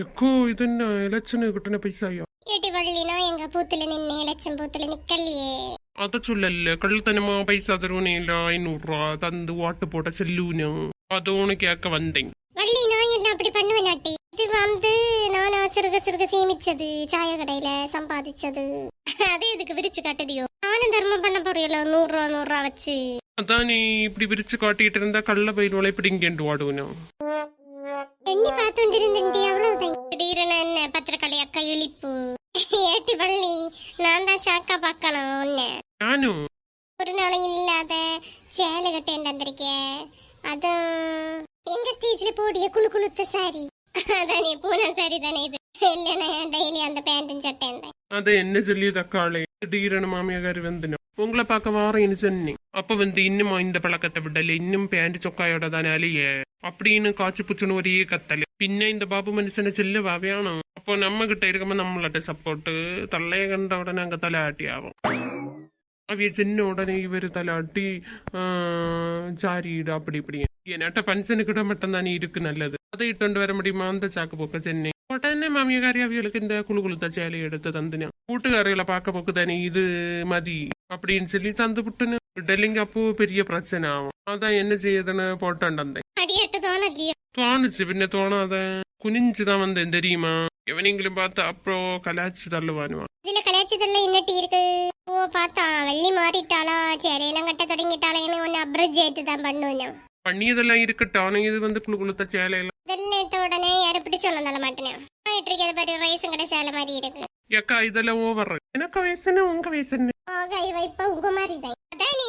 Echo இது என்ன election கிட்டன பைசாயோ ஏட்டி வள்ளி நான் எங்க பூத்துல நின்று எலெக்ஷன் பூத்துல நிக்கலையே. അത ചൊല്ലല്ലേ കള്ളത്തനമാ പൈസ തരുവനേല 500 രൂപ തந்து ഓട്ട് പോട്ട ചെല്ലൂന് അതോണ് കേക്ക വந்தேன். வள்ளி நான் எல்லாம் அப்படி பண்ணுவேன் நாட்டி. இது வந்து நானா சிறுக சிறுக சேமிச்சது சாய கடையில சம்பாதிச்சது. அது இதுக்கு விரிச்சு காட்டுதியோ. நானும் தர்மம் பண்ண போறியல 100 ரூபா வச்சு. அதான் நீ இப்படி விரிச்சு காட்டிட்டு இருந்தா கள்ள பயிர்வளை பிடிங்கேண்டு வாடுவனோ. எண்ணி பார்த்துண்டிருந்தேன்டி அவ்வளவுதான். திடீரென என்ன பத்திரக்கலை அக்கா இழிப்பு. ஏட்டி வள்ளி நான் தான் ஷாக்கா பார்க்கணும் உன்னை. நானும் ஒரு நாளைக்கு இல்லாத சேலை கட்டேன் தந்திருக்கேன். அதான் எங்க ஸ்டேஜ்ல போடிய குழு குளுத்த சாரி. அதானே பூனா சாரி தானே இது. இல்லைன்னா டெய்லி அந்த பேண்ட்டும் சட்டேன். അത് എന്നെ ചൊല്ലിയ തക്കാളെ திடீரென மாமியார் வந்தனோ உங்களை பார்க்க வாரேன்னு சொன்னேன். அப்ப வந்து இன்னும் இந்த பழக்கத்தை விடல இன்னும் பேண்ட் சொக்காயோட தானே அலையே அப்படின்னு காய்ச்சி புச்சுன்னு ஒரே கத்தல. പിന്നെ இந்த பாபு மனுஷனை செல்லவா வேணும். அப்போ நம்ம கிட்ட இருக்கும்போது நம்மளட்ட சப்போர்ட்டு தள்ளைய கண்ட உடனே அங்க தலாட்டி ஆகும். அவைய சின்ன உடனே இவரு தலாட்டி சாரிடு அப்படி இப்படி என்னட்ட பஞ்சனுக்கிட்ட மட்டும் தானே இருக்கு நல்லது. அதை இட்டு வர முடியுமா அந்த சாக்கு போக்க சென்னை உடனே மாமியக்காரி அவியலுக்கு இந்த குழு குளுத்த சேலையை எடுத்து தந்துனா கூட்டுக்காரிகளை பார்க்க போக்கு தானே இது மதி அப்படின்னு சொல்லி தந்து விட்டுன்னு விடலிங்க. அப்போ பெரிய பிரச்சனை ஆகும். அதான் என்ன செய்யுதுன்னு போட்டாண்டேன். தோணுச்சு பின்ன தோணாத குனிஞ்சுதான் வந்தேன் தெரியுமா. எவனிங்களும் பார்த்தா அப்புறம் கலாச்சி தள்ளுவானுவான். இதுல கலாச்சி தள்ள என்னட்டி இருக்கு. ஓ பார்த்தா வெள்ளி மாறிட்டாளா சேலையெல்லாம் கட்ட தொடங்கிட்டாளேன்னு ஒன்னு அப்ரிட்ஜ் ஆயிட்டு தான் பண்ணுவேன். பண்ணியதெல்லாம் இருக்கட்டும். ஆனா இது வந்து குழு குளுத்த சேலையெல்லாம் இதெல்லாம் இட்ட உடனே யாரை பிடிச்சு சொல்ல மாட்டேன். ஆயிட்டு பாரு வயசு கடை சேலை மாதிரி இருக்கு. ஏக்கா இதெல்லாம் ஓவர். எனக்கு வயசுன்னு உங்க வயசுன்னு இப்ப உங்க மாதிரி தான் அதானே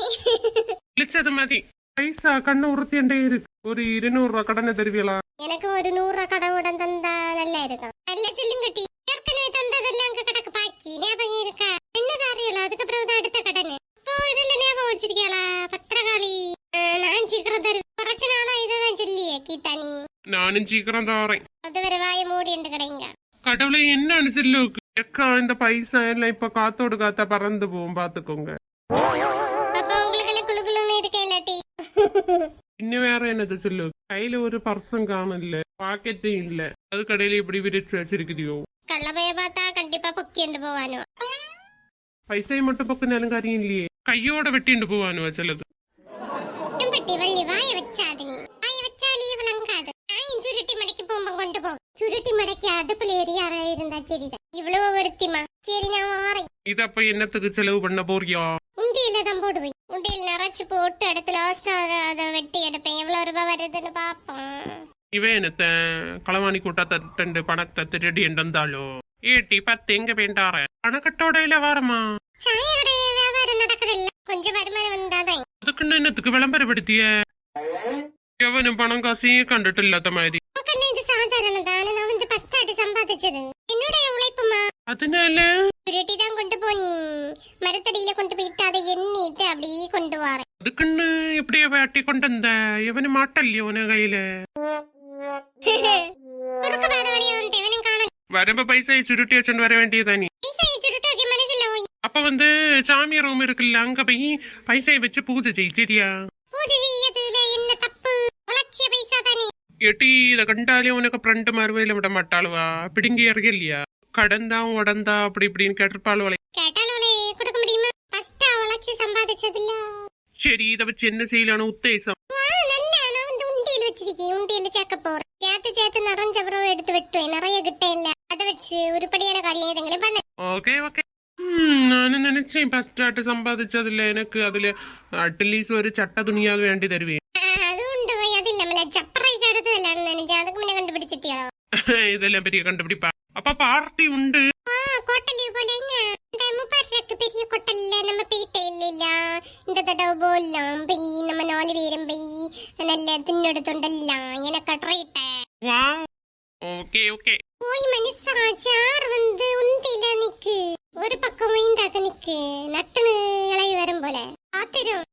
இழிச்சது மாதிரி பைசா கண்ணு உறுத்தியண்டே இருக்கு. ஒரு 200 ரூபா கடனை தருவீங்களா? எனக்கு ஒரு 100 ரூபா கடன் உடன் தந்தா நல்லா இருக்கும். நல்ல செல்லுங்கட்டி ஏற்கனவே தந்ததெல்லாம் அங்க கிடக்கு பாக்கி ஞாபகம் இருக்கா? என்ன தாரியல அதுக்கப்புறம் தான் அடுத்த கடன். இப்போ இதுல ஞாபகம் வச்சிருக்கியாளா பத்திரகாளி? நான் சீக்கிரம் தருவேன். കുറച്ച് നാളാ ഇதான் சொல்லியே கீதானி. நானும் சீக்கிரம் தாரேன். அதுவரை வாய மூடிட்டு கிடைங்க. கடவுளை என்னன்னு சொல்லு. எக்கா இந்த பைசா எல்லாம் இப்ப காத்தோடு காத்தா பறந்து போகும் பாத்துக்கோங்க. அப்ப உங்களுக்கு குளுகுளுன்னு இருக்கே இல்லாட்டி இன்னும் வேற என்னது சொல்லு. கையில ஒரு பர்சன் காணல பாக்கெட்டும் இல்ல. அது கடையில இப்படி விரிச்சு வச்சிருக்கிறியோ. கள்ளபைய பார்த்தா கண்டிப்பா பொக்கிண்டு போவானோ. பைசையை மட்டும் பொக்குனாலும் காரியம் இல்லையே கையோட வெட்டிண்டு போவானுவா சிலது. பெட்டி வள்ளி வாய வச்சாது நீ. வாய வச்சாலே விளங்காது. நான் சுருட்டி மடக்கி போம்ப கொண்டு போ. சுருட்டி மடக்கி அடுப்புல எரியாரா இருந்தா சரிதான். இவ்வளவு வருத்திமா. சரி நான் வாரேன். இது அப்ப என்னத்துக்கு செலவு பண்ண போறியா? உண்டியில தான் போடுவேன். உண்டியில் நிறைச்சு போட்டு அடுத்து லாஸ்டா அதை வெட்டி எடுப்பேன். எவ்வளவு ரூபாய் வருதுன்னு பாப்போம். இவன் என்னத்த களவாணி கூட்டா தட்டு பணத்தை திருடி இருந்தாலோ ஏட்டி 10 எங்க வேண்டார பணக்கட்டோட இல்ல வாரமா சாய கடை வியாபாரம் நடக்குதில்ல. கொஞ்சம் வருமானம் வந்தாதான். அதுக்குன்னு என்னத்துக்கு விளம்பரப்படுத்திய? எவனும் பணம் காசையே கண்டுட்டு இல்லாத மாதிரி. இது சாதாரண தானே. நான் வந்து ஃபர்ஸ்ட் ஆட்டு சம்பாதிச்சது என்னுடைய உழைப்புமா. அதனால சுருட்டி தான் கொண்டு போனி மரத்தடியில கொண்டு போயிட்டு அதை எண்ணிட்டு அப்படியே கொண்டு வரேன். அதுக்குன்னு இப்படியே வெட்டி கொண்டு வந்த எவனு மாட்டல்லையோ உன கையில குறுக்கு பாத வழியா வந்து எவனும் காணல. வரம்ப பைசா சுருட்டி வச்சுட்டு வர வேண்டியதானே. சுருட்டு மனசுல அப்ப வந்து சாமி ரூம் இருக்குல்ல அங்க போய் பைசையை வச்சு பூஜை செய் சரியா? பூஜை செய்யறதுல என்ன தப்பு? உழைச்சிய பைசா தானே. எட்டி இத கண்டாலே உனக்கு ஃப்ரண்ட் மறுவையில விட மாட்டாளுவா. பிடுங்கி இறங்க இல்லையா? கடந்தா உடந்தா அப்படி இப்படின்னு கேட்டிருப்பாளுவலை. கேட்டாலே கொடுக்க முடியுமா? ஃபர்ஸ்ட் உழைச்சி சம்பாதிச்சதுல. சரி இத வச்சு என்ன செய்யலான்னு உத்தேசம்? நான் வந்து உண்டியல் வச்சிருக்கேன். உண்டியல்ல சேர்க்க போறேன். சேர்த்து நிறைஞ்ச அப்புறம் எடுத்து வெட்டுவேன். நிறைய கிட்ட இல்ல. அதை வச்சு உருப்படியான காரியம் எதுங்களும் பண்ண. Okay okay. நானும் நினைச்சேன் ஃபர்ஸ்ட் ஆட்டு சம்பாதிச்சதுல எனக்கு அதுல அட்லீஸ்ட் ஒரு சட்ட துணியாவது வேண்டி தருவேன். அது உண்டு. அது இல்ல சப்பரைஸ் எடுத்து எல்லாரும் நினைச்சேன். அதுக்கு முன்ன கண்டுபிடிச்சிட்டியா? இதெல்லாம் பெரிய கண்டுபிடிப்பா. அப்ப பார்ட்டி உண்டு. கோட்டலி போலங்க. இந்த முப்பாருக்கு பெரிய கோட்டல்ல நம்ம போயிட்டே இல்ல. இந்த தடவை போலாம் போய் நம்ம 4 பேரும் போய் நல்ல தின்னோட தொண்டெல்லாம் எனக்கு ட்ரைட்ட. Wow okay okay. போய் மனுஷா சார் வந்து உந்தில நிக்கு. ஒரு பக்கம் வைந்தாக்க நிக்கு. நட்டுன்னு இளவி வரும் போல. ஆத்திரம்